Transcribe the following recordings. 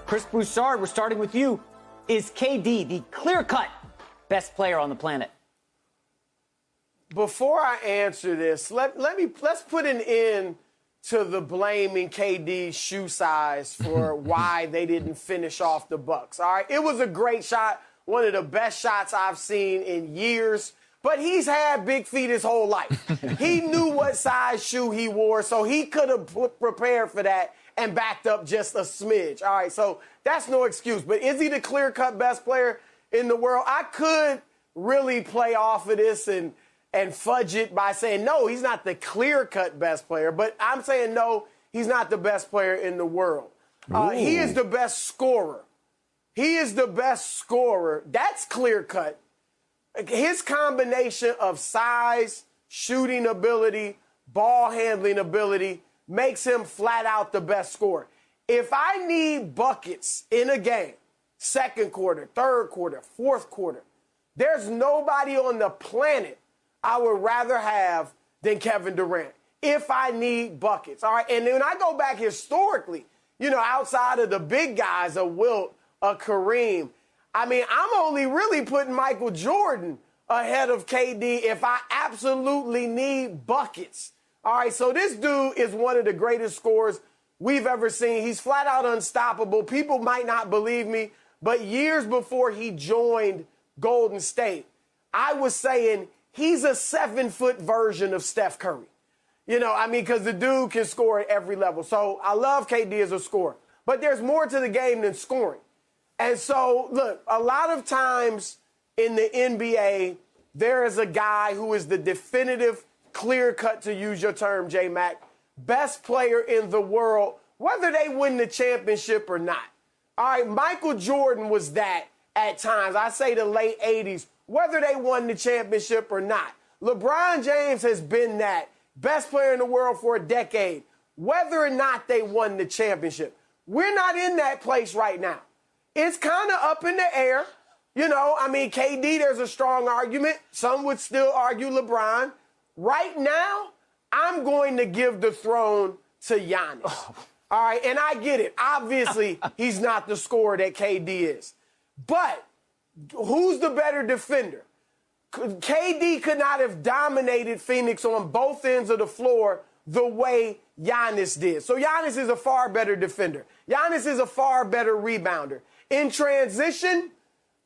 Chris Broussard, we're starting with you. Is KD the clear-cut best player on the planet? Before I answer this, let's put an end to the blaming KD's shoe size for why they didn't finish off the Bucks. All right, it was a great shot, one of the best shots I've seen in years. But he's had big feet his whole life. He knew what size shoe he wore, so he could have prepared for that and backed up just a smidge. All right, so that's no excuse. But is he the clear-cut best player in the world? I could really play off of this and fudge it by saying, no, he's not the clear-cut best player. But I'm saying, no, he's not the best player in the world. He is the best scorer. He is the best scorer. That's clear-cut. His combination of size, shooting ability, ball handling ability makes him flat out the best scorer. If I need buckets in a game, second quarter, third quarter, fourth quarter, there's nobody on the planet I would rather have than Kevin Durant if I need buckets. All right. And then when I go back historically, you know, outside of the big guys, a Wilt, a Kareem, I mean, I'm only really putting Michael Jordan ahead of KD if I absolutely need buckets. All right, so this dude is one of the greatest scorers we've ever seen. He's flat out unstoppable. People might not believe me, but years before he joined Golden State, I was saying he's a 7-foot version of Steph Curry. You know, I mean, because the dude can score at every level. So I love KD as a scorer. But there's more to the game than scoring. And so, look, a lot of times in the NBA, there is a guy who is the definitive, clear-cut, to use your term, J-Mac, best player in the world, whether they win the championship or not. All right, Michael Jordan was that at times. I say the late 80s, whether they won the championship or not. LeBron James has been that best player in the world for a decade, whether or not they won the championship. We're not in that place right now. It's kind of up in the air. You know, I mean, KD, there's a strong argument. Some would still argue LeBron. Right now, I'm going to give the throne to Giannis. All right, and I get it. Obviously, he's not the scorer that KD is. But who's the better defender? KD could not have dominated Phoenix on both ends of the floor the way Giannis did. So Giannis is a far better defender. Giannis is a far better rebounder. In transition,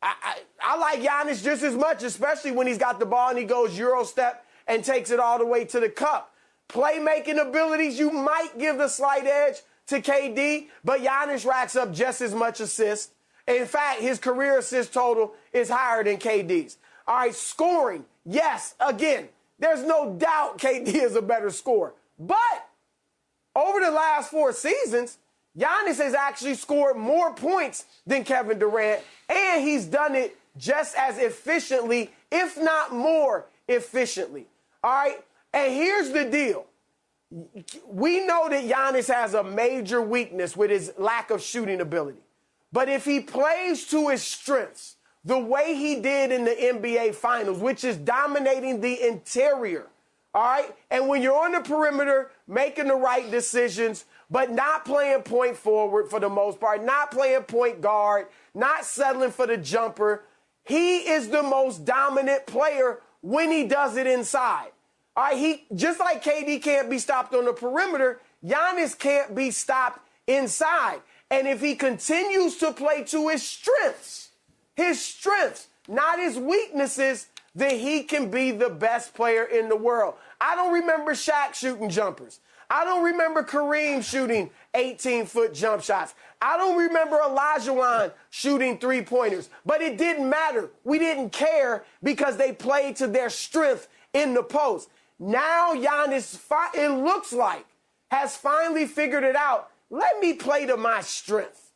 I like Giannis just as much, especially when he's got the ball and he goes Euro step and takes it all the way to the cup. Playmaking abilities, you might give the slight edge to KD, but Giannis racks up just as much assists. In fact, his career assist total is higher than KD's. All right, scoring, yes, again, there's no doubt KD is a better scorer. But over the last 4 seasons, Giannis has actually scored more points than Kevin Durant, and he's done it just as efficiently, if not more efficiently. All right? And here's the deal. We know that Giannis has a major weakness with his lack of shooting ability. But if he plays to his strengths, the way he did in the NBA Finals, which is dominating the interior, all right? And when you're on the perimeter, making the right decisions, but not playing point forward for the most part, not playing point guard, not settling for the jumper, he is the most dominant player when he does it inside. All right, he, just like KD can't be stopped on the perimeter, Giannis can't be stopped inside. And if he continues to play to his strengths, not his weaknesses, then he can be the best player in the world. I don't remember Shaq shooting jumpers. I don't remember Kareem shooting 18-foot jump shots. I don't remember Olajuwon shooting three-pointers. But it didn't matter. We didn't care because they played to their strength in the post. Now Giannis, it looks like, has finally figured it out. Let me play to my strength.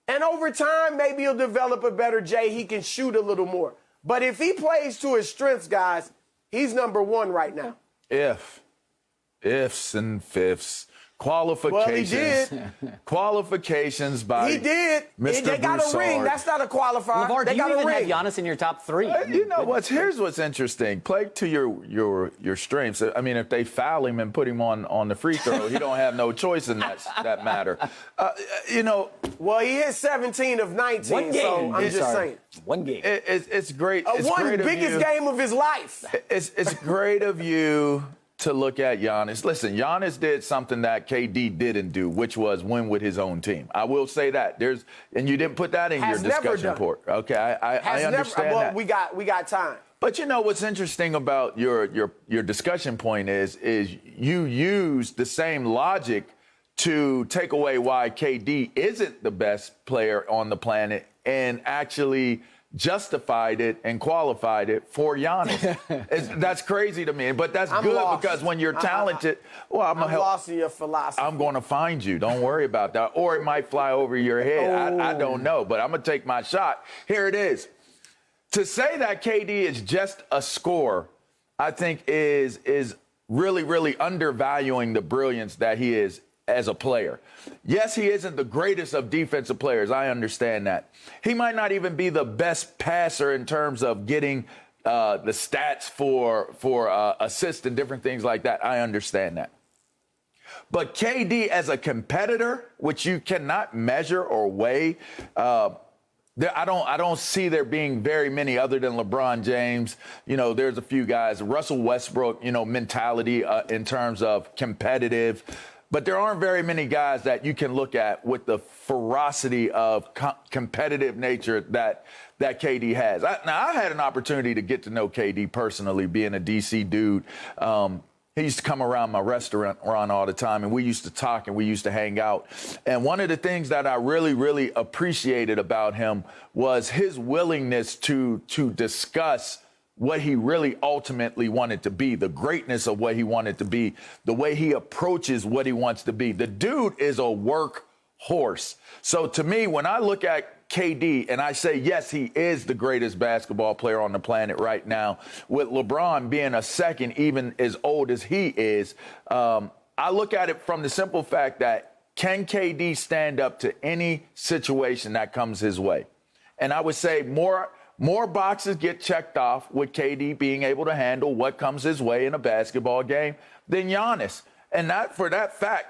And over time, maybe he'll develop a better J. He can shoot a little more. But if he plays to his strengths, guys, he's number one right now. Ifs and fifths. Qualifications. Well, he did. Qualifications by He did. Mr. They got Broussard. a ring. That's not a qualifier. LaVar, they do you got even a ring. have Giannis in your top three? You know here's what's interesting. Play to your strengths. I mean, if they foul him and put him on the free throw, he don't have no choice in that matter. Well, he hit 17 of 19. One game. So I'm just saying. One game. It's great. It's One great biggest of you. game of his life. It's great of you to look at Giannis. Listen, Giannis did something that KD didn't do, which was win with his own team. I will say that. And you didn't put that in your discussion report. Okay, I understand that. We got time. But you know what's interesting about your discussion point is you use the same logic to take away why KD isn't the best player on the planet and actually justified it and qualified it for Giannis. That's crazy to me, but that's good lost. Because when you're talented, I'm lost in your philosophy. I'm going to find you. Don't worry about that. Or it might fly over your head. I don't know, but I'm going to take my shot. Here it is. To say that KD is just a scorer, I think is really, really undervaluing the brilliance that he is as a player. Yes, he isn't the greatest of defensive players. I understand that. He might not even be the best passer in terms of getting the stats for assists and different things like that. I understand that. But KD as a competitor, which you cannot measure or weigh, I don't see there being very many other than LeBron James. There's a few guys. Russell Westbrook, mentality in terms of competitive. But there aren't very many guys that you can look at with the ferocity of competitive nature that KD has. I had an opportunity to get to know KD personally, being a D.C. dude. He used to come around my restaurant all the time, and we used to talk and we used to hang out. And one of the things that I really, really appreciated about him was his willingness to discuss what he really ultimately wanted to be, the greatness of what he wanted to be, the way he approaches what he wants to be. The dude is a workhorse. So to me, when I look at KD and I say, yes, he is the greatest basketball player on the planet right now, with LeBron being a second, even as old as he is, I look at it from the simple fact that can KD stand up to any situation that comes his way? And I would say more boxes get checked off with KD being able to handle what comes his way in a basketball game than Giannis. And for that fact,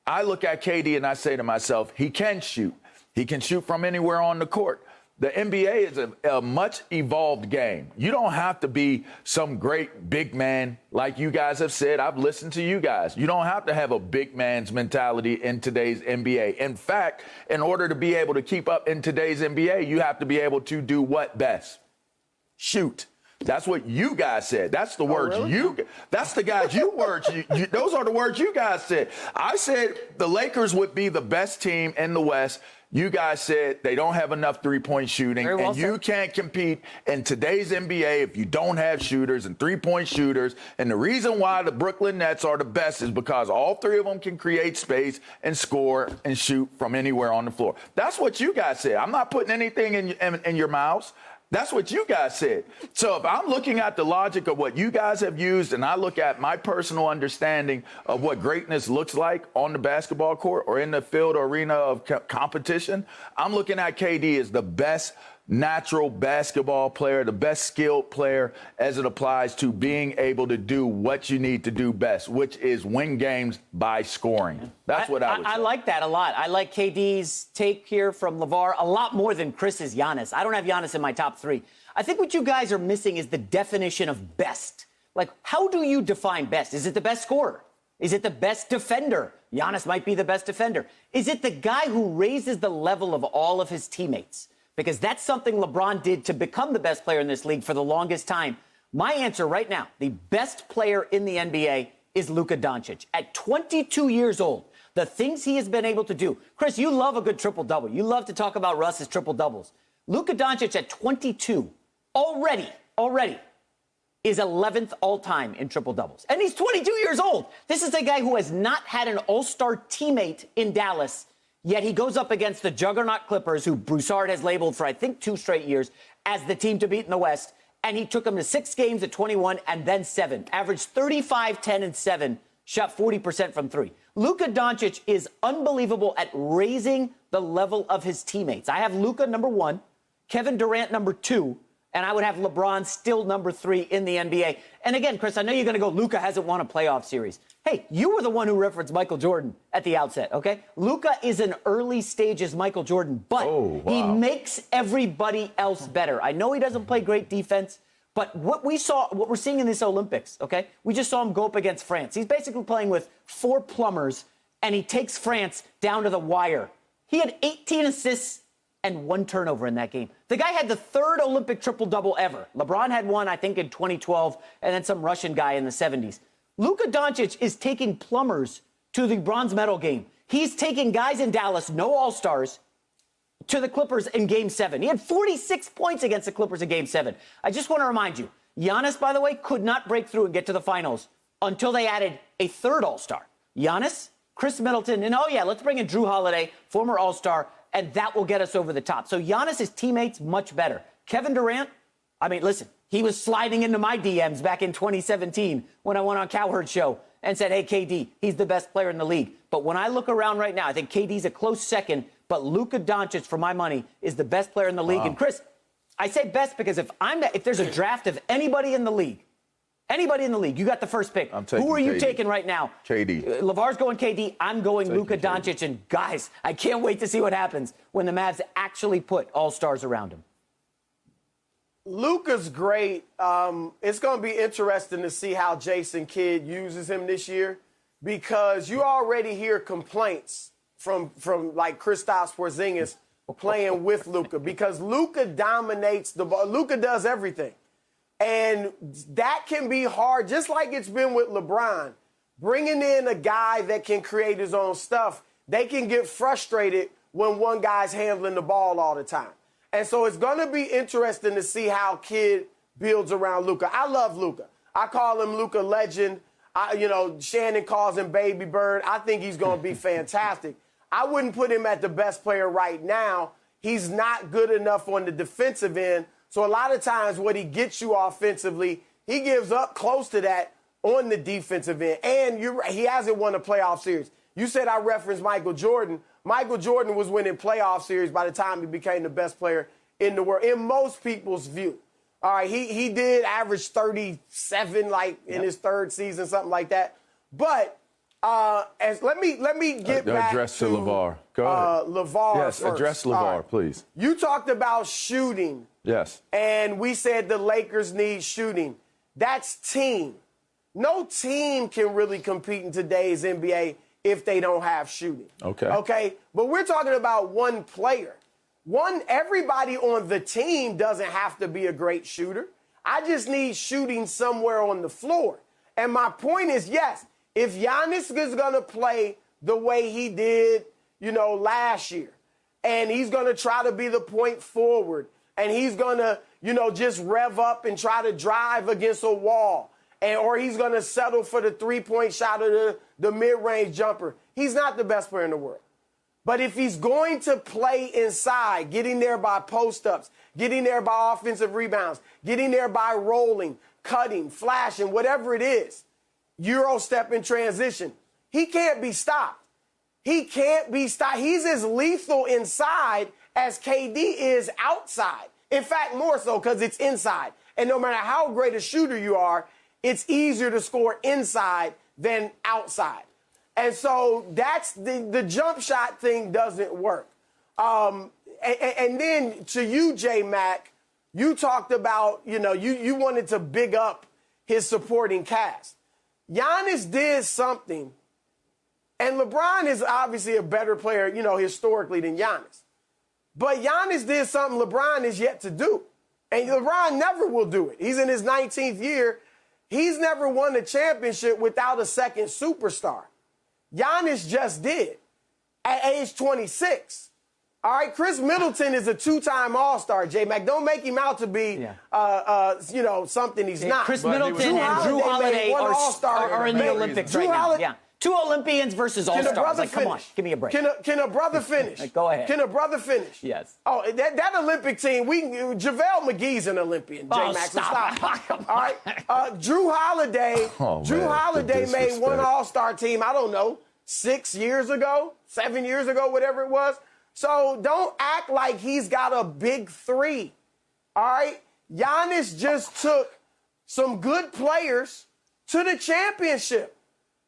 I look at KD and I say to myself, he can shoot. He can shoot from anywhere on the court. The NBA is a much evolved game. You don't have to be some great big man like you guys have said. I've listened to you guys. You don't have to have a big man's mentality in today's NBA. In fact, in order to be able to keep up in today's NBA, you have to be able to do what best? Shoot. That's what you guys said. That's the words really? That's the guys words. Those are the words you guys said. I said the Lakers would be the best team in the West. You guys said they don't have enough three-point shooting, and you can't compete in today's NBA if you don't have shooters and three-point shooters. And the reason why the Brooklyn Nets are the best is because all three of them can create space and score and shoot from anywhere on the floor. That's what you guys said. I'm not putting anything in your mouths. That's what you guys said. So if I'm looking at the logic of what you guys have used and I look at my personal understanding of what greatness looks like on the basketball court or in the field or arena of competition, I'm looking at KD as the best natural basketball player, the best skilled player as it applies to being able to do what you need to do best, which is win games by scoring. That's what I would say. I like that a lot. I like KD's take here from LaVar a lot more than Chris's Giannis. I don't have Giannis in my top three. I think what you guys are missing is the definition of best. Like, how do you define best? Is it the best scorer? Is it the best defender? Giannis might be the best defender. Is it the guy who raises the level of all of his teammates? Because that's something LeBron did to become the best player in this league for the longest time. My answer right now, the best player in the NBA is Luka Doncic. At 22 years old, the things he has been able to do. Chris, you love a good triple-double. You love to talk about Russ's triple-doubles. Luka Doncic at 22 already is 11th all-time in triple-doubles. And he's 22 years old. This is a guy who has not had an all-star teammate in Dallas. Yet he goes up against the juggernaut Clippers, who Broussard has labeled for, I think, 2 straight years as the team to beat in the West. And he took them to 6 games at 21 and then 7. Averaged 35, 10, and 7. Shot 40% from 3. Luka Doncic is unbelievable at raising the level of his teammates. I have Luka number 1, Kevin Durant number 2, and I would have LeBron still number 3 in the NBA. And again, Chris, I know you're going to go, Luka hasn't won a playoff series. Hey, you were the one who referenced Michael Jordan at the outset, okay? Luka is an early stages Michael Jordan, but he makes everybody else better. I know he doesn't play great defense, but what we're seeing in this Olympics, okay? We just saw him go up against France. He's basically playing with 4 plumbers, and he takes France down to the wire. He had 18 assists and 1 turnover in that game. The guy had the 3rd Olympic triple-double ever. LeBron had one, I think, in 2012, and then some Russian guy in the 70s. Luka Doncic is taking plumbers to the bronze medal game. He's taking guys in Dallas, no All-Stars, to the Clippers in Game 7. He had 46 points against the Clippers in Game 7. I just want to remind you, Giannis, by the way, could not break through and get to the finals until they added a 3rd All-Star. Giannis, Chris Middleton, and let's bring in Drew Holiday, former All-Star, and that will get us over the top. So Giannis' teammates, much better. Kevin Durant, I mean, listen, he was sliding into my DMs back in 2017 when I went on Cowherd's show and said, hey, KD, he's the best player in the league. But when I look around right now, I think KD's a close second, but Luka Doncic, for my money, is the best player in the league. And Chris, I say best because if there's a draft of anybody in the league, you got the first pick. Who are you KD. taking right now? KD. LeVar's going KD. I'm going Luka Doncic. And guys, I can't wait to see what happens when the Mavs actually put all-stars around him. Luka's great. It's going to be interesting to see how Jason Kidd uses him this year because you already hear complaints from like Kristaps Porzingis playing with Luka because Luka dominates the ball. Luka does everything. And that can be hard, just like it's been with LeBron. Bringing in a guy that can create his own stuff, they can get frustrated when one guy's handling the ball all the time. And so it's going to be interesting to see how Kidd builds around Luka. I love Luka. I call him Luka Legend. Shannon calls him Baby Bird. I think he's going to be fantastic. I wouldn't put him at the best player right now. He's not good enough on the defensive end. So a lot of times what he gets you offensively, he gives up close to that on the defensive end. And he hasn't won a playoff series. You said I referenced Michael Jordan. Michael Jordan was winning playoff series by the time he became the best player in the world, in most people's view. All right, he did average 37 in his 3rd season, something like that. But let me get back address to LaVar. Go ahead. LaVar yes, first. address LaVar, please. You talked about shooting. Yes. And we said the Lakers need shooting. That's team. No team can really compete in today's NBA if they don't have shooting. Okay? But we're talking about one player. Everybody on the team doesn't have to be a great shooter. I just need shooting somewhere on the floor. And my point is, yes, if Giannis is going to play the way he did, last year, and he's going to try to be the point forward, and he's going to, just rev up and try to drive against a wall, or he's going to settle for the three-point shot or the mid-range jumper, he's not the best player in the world. But if he's going to play inside, getting there by post-ups, getting there by offensive rebounds, getting there by rolling, cutting, flashing, whatever it is, Euro step in transition, he can't be stopped. He can't be stopped. He's as lethal inside as KD is outside. In fact, more so because it's inside. And no matter how great a shooter you are, it's easier to score inside than outside. And so that's the jump shot thing doesn't work. And then to you, J-Mac, you talked about, you wanted to big up his supporting cast. Giannis did something, and LeBron is obviously a better player, historically than Giannis. But Giannis did something LeBron is yet to do. And LeBron never will do it. He's in his 19th year. He's never won a championship without a second superstar. Giannis just did at age 26. All right, Chris Middleton is a 2-time All-Star, J-Mac. Don't make him out to be, something he's not. Chris Middleton and Drew Holiday are in the Olympics right now. Yeah. 2 Olympians versus All-Stars. Come on, give me a break. Can a brother finish? Go ahead. Can a brother finish? Yes. Oh, that Olympic team, JaVale McGee's an Olympian, J-Mac, so stop. All right. Drew Holiday made one All-Star team, I don't know, 6 years ago, 7 years ago, whatever it was. So don't act like he's got a big three. All right? Giannis just took some good players to the championship.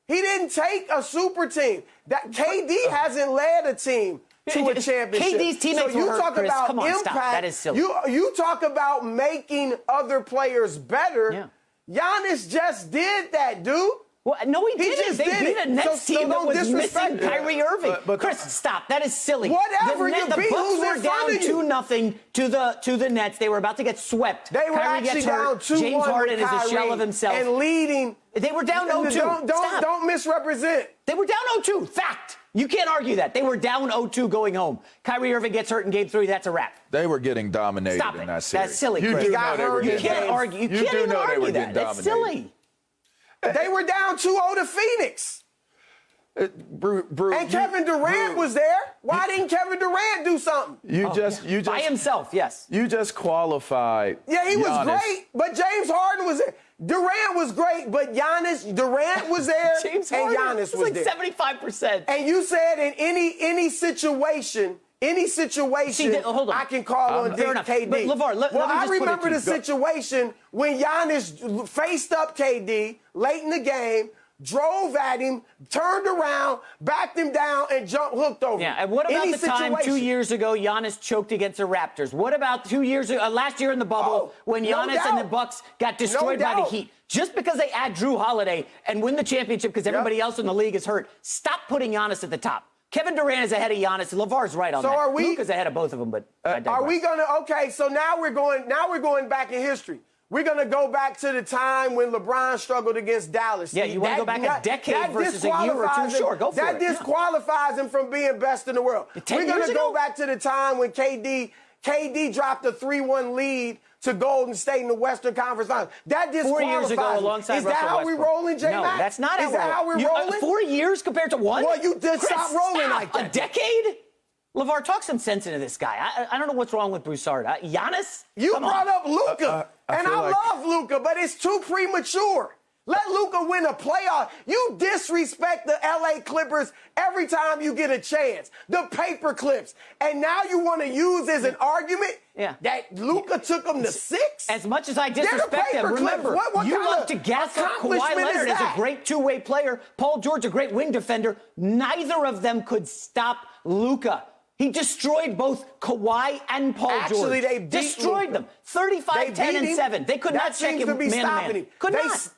He didn't take a super team. That KD hasn't led a team to a championship. KD's teammates so you were hurt, talk Chris. about Come on, impact. stop. That is silly. You talk about making other players better. Yeah. Giannis just did that, dude. Well, no, he didn't. just They did beat it. a Nets So team that don't was disrespect missing it. Kyrie Irving. But Chris, stop. That is silly. Whatever, The you Bucks beat who's were in front down of you. 2-0 to the Nets. They were about to get swept. They were Kyrie actually gets down hurt. 2-1 James Harden with is a shell Kyrie of himself. and leading. They were down 0-2. Stop. Don't misrepresent. They were down 0-2. Fact. You can't argue that. They were down 0-2 going home. Kyrie Irving gets hurt in Game 3. That's a wrap. They were getting dominated Stop in it. that series. That's silly, You Chris. do Got know they were hurt. You getting can't dominated. argue. You You can't do even know they were argue getting that. That's dominated. silly. They were down 2-0 to Phoenix. Brew, And Kevin Durant was there. Why didn't Kevin Durant do something? You just By himself, yes. You just qualified. Yeah, he was Giannis. great, but James Harden was there. Durant was great, but Durant was there, James and Harden Giannis was like there. 75%. And you said in any situation, hold on. I can call on fair enough. KD. But LaVar, let me I just put it remember to you. the situation when Giannis faced up KD late in the game, drove at him, turned around, backed him down, and hooked over. Yeah, and what about Any the time 2 situation. years ago Giannis choked against the Raptors? What about 2 years ago, last year in the bubble when no Giannis and the doubt. Bucks got destroyed No by the doubt. Heat? Just because they add Drew Holiday and win the championship because everybody else in the league is hurt, stop putting Giannis at the top. Kevin Durant is ahead of Giannis. LaVar's right on So that. are we- Luka's ahead of both of them, but I digress. Are we gonna? Okay, so now we're going back in history. We're gonna go back to the time when LeBron struggled against Dallas. Yeah, you wanna go back a decade versus a year or two? Sure, go for that it. That disqualifies him from being best in the world. 10 We're gonna years go ago? back to the time when KD dropped a 3-1 lead to Golden State in the Western Conference Finals. That 4 disqualifies years ago him. alongside Is Russell that how we Westbrook. rolling, J-Mac? No, that's not Is that how we're rolling? 4 years compared to one? Well, you did Chris, stop rolling stop. like that. A decade? LaVar, talk some sense into this guy. I don't know what's wrong with Broussard. Giannis? You Come brought on. up Luka, and feel I like- love Luka, but it's too premature. Let Luka win a playoff. You disrespect the LA Clippers every time you get a chance. The paper clips. And now you want to use as an argument that Luka took them to 6? As much as I They're the disrespect them, paper clips. remember, What you kind love of to gas up Kawhi accomplishment Leonard is as a that? great two-way player. Paul George, a great wing defender. Neither of them could stop Luka. He destroyed both Kawhi and Paul George. Actually, they beat destroyed Luka. them. 35, 10, and 7. They could not check seems him to be man to stopping man. him. Could not.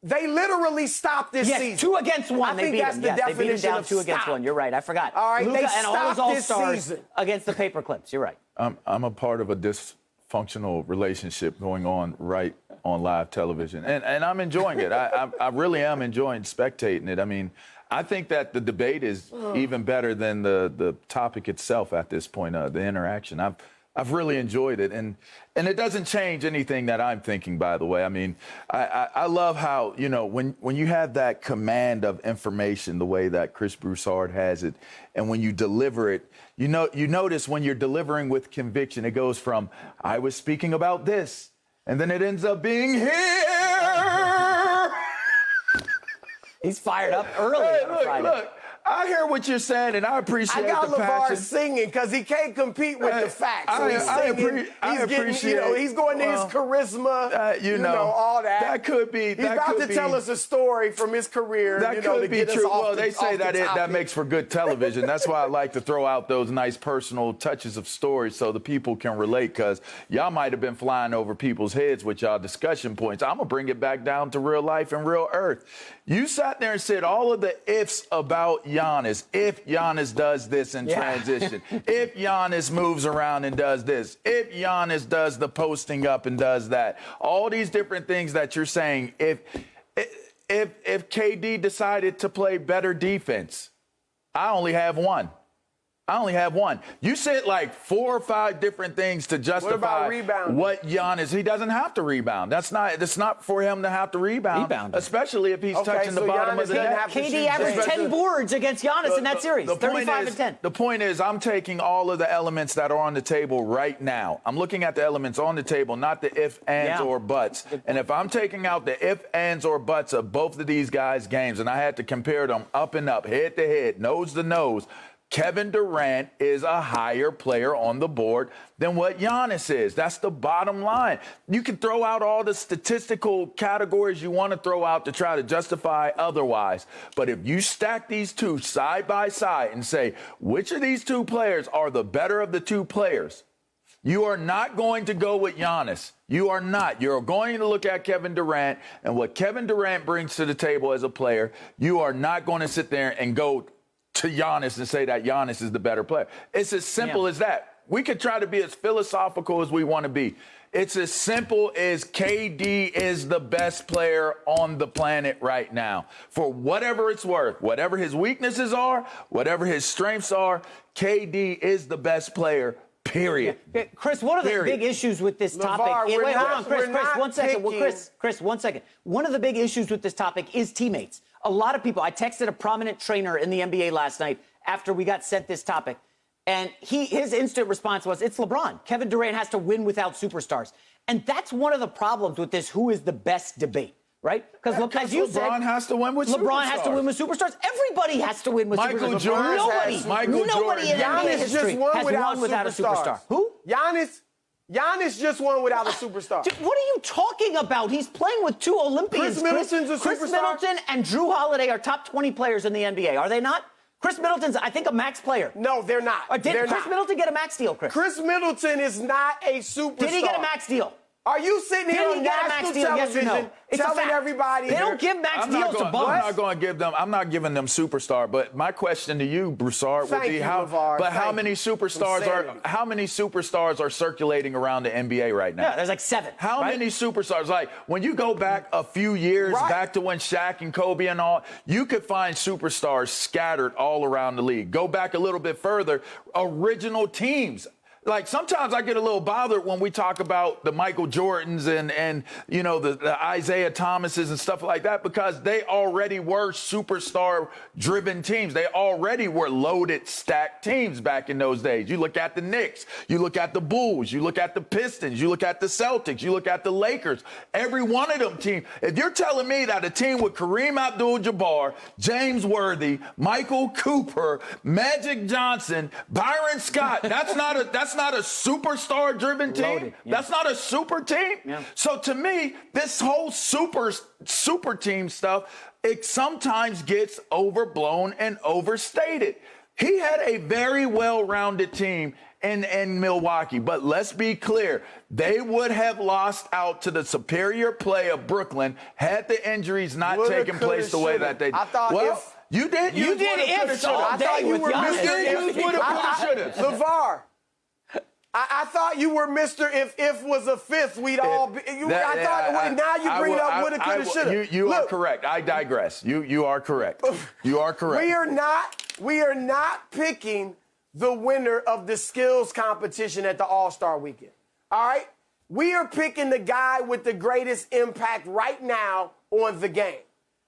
They literally stopped this Yes, season. 2 against 1. I They think beat that's him. the Yes, they beat him definition down of 2 against stop. 1. You're right. I forgot. All right, Luka they and all his stopped this all-stars season. against the paper clips. You're right. I'm a part of a dysfunctional relationship going on right on live television, and I'm enjoying it. I really am enjoying spectating it. I mean, I think that the debate is even better than the topic itself at this point. The interaction. I've really enjoyed it, and it doesn't change anything that I'm thinking. By the way, I mean, I love how when you have that command of information, the way that Chris Broussard has it, and when you deliver it, you notice when you're delivering with conviction, it goes from I was speaking about this, and then it ends up being here. He's fired up early on a Friday. Look. I hear what you're saying, and I appreciate I got the LaVar passion. singing because he can't compete with the facts. So he's I singing. I He's getting, appreciate. he's going to his charisma. You know, all that. That could be. He's about to tell us a story from his career. That to could be get us true. off Well, the- they say off the that topic. makes for good television. That's why I like to throw out those nice personal touches of stories so the people can relate. Because y'all might have been flying over people's heads with y'all discussion points. I'm gonna bring it back down to real life and real earth. You sat there and said all of the ifs about Giannis. If Giannis does this in transition, if Giannis moves around and does this, if Giannis does the posting up and does that, all these different things that you're saying. If KD decided to play better defense, I only have one. I only have one. You said like 4 or 5 different things to justify rebounding? what Giannis. He doesn't have to rebound. That's not for him to have to rebound. Especially if he's touching the bottom Giannis of the didn't net. have to KD shoot averaged James. 10 boards against Giannis in that series, 35 and 10. The point is, I'm taking all of the elements that are on the table right now. I'm looking at the elements on the table, not the if, ands, or buts. And if I'm taking out the if, ands, or buts of both of these guys' games, and I had to compare them up and up, head to head, nose to nose, Kevin Durant is a higher player on the board than what Giannis is. That's the bottom line. You can throw out all the statistical categories you want to throw out to try to justify otherwise. But if you stack these two side by side and say, which of these two players are the better of the two players, you are not going to go with Giannis. You are not. You're going to look at Kevin Durant and what Kevin Durant brings to the table as a player. You are not going to sit there and go to Giannis and say that Giannis is the better player. It's as simple as that. We could try to be as philosophical as we want to be. It's as simple as KD is the best player on the planet right now. For whatever it's worth, whatever his weaknesses are, whatever his strengths are, KD is the best player, period. Yeah. Chris, one of the big issues with this topic. Wait, hold on, Chris, 1 second. Well, Chris, 1 second. One of the big issues with this topic is teammates. A lot of people, I texted a prominent trainer in the NBA last night after we got sent this topic, and his instant response was, it's LeBron. Kevin Durant has to win without superstars. And that's one of the problems with this who is the best debate, right? Because as you said, LeBron has to win with superstars. LeBron has to win with superstars. Everybody has to win with Michael superstars. Jordan Nobody in NBA Giannis history just won has won without a superstar. Who? Giannis just won without a superstar. What are you talking about? He's playing with 2 Olympians. Chris Middleton's a superstar. Chris Middleton and Drew Holiday are top 20 players in the NBA. Are they not? Chris Middleton's, I think, a max player. No, they're not. Did Chris Middleton get a max deal, Chris? Chris Middleton is not a superstar. Did he get a max deal? Are you sitting here on national television telling everybody? They don't give max deals to bums. I'm not giving them superstar. But my question to you, Broussard, would be how many superstars are circulating around the NBA right now? Yeah, there's like 7. How many superstars? Like when you go back a few years, back to when Shaq and Kobe and all, you could find superstars scattered all around the league. Go back a little bit further, original teams. Like sometimes I get a little bothered when we talk about the Michael Jordans and you know the Isaiah Thomases and stuff like that because they already were superstar-driven teams. They already were loaded, stacked teams back in those days. You look at the Knicks, you look at the Bulls, you look at the Pistons, you look at the Celtics, you look at the Lakers. Every one of them teams. If you're telling me that a team with Kareem Abdul-Jabbar, James Worthy, Michael Cooper, Magic Johnson, Byron Scott, that's not a superstar-driven team. Loaded, That's not a super team. Yeah. So to me, this whole super team stuff, it sometimes gets overblown and overstated. He had a very well-rounded team in Milwaukee, but let's be clear, they would have lost out to the superior play of Brooklyn had the injuries not taken place the way that they did. I thought you did. You did ifs all day with Giannis. You did use woulda, coulda, shoulda. LaVar, I thought you were Mr. If was a fifth, we'd all be. Now you bring up woulda, coulda, shoulda. You are correct. I digress. You are correct. You are correct. We are not picking the winner of the skills competition at the All-Star weekend. All right? We are picking the guy with the greatest impact right now on the game.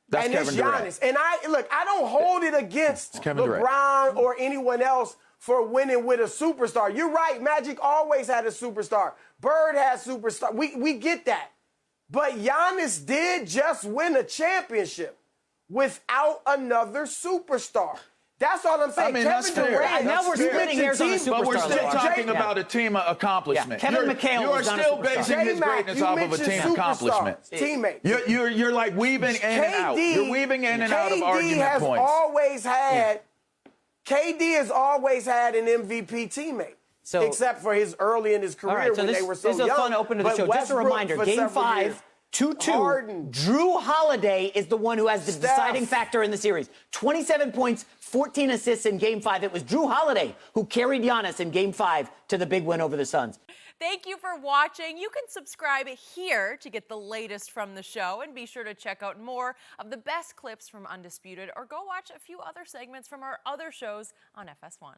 That's and Kevin it's Giannis. Durant. And I don't hold it against LeBron or anyone else for winning with a superstar. You're right. Magic always had a superstar. Bird has superstar. We get that. But Giannis did just win a championship without another superstar. That's all I'm saying. I mean, Kevin that's fair. Durant, Now we're splitting hairs on the superstar. But we're still level. talking about a team accomplishment. Yeah. Kevin McHale You are was not a still superstar. basing his greatness off of a team accomplishment. Teammate. You're like weaving in and out. You're weaving in and out of argument points. KD has always had an MVP teammate. So, except for his early in his career when they were so young. This is a fun open to the show. Just a reminder, Game 5, 2-2. Drew Holiday is the one who has the deciding factor in the series. 27 points, 14 assists in Game 5. It was Drew Holiday who carried Giannis in Game 5 to the big win over the Suns. Thank you for watching. You can subscribe here to get the latest from the show, and be sure to check out more of the best clips from Undisputed, or go watch a few other segments from our other shows on FS1.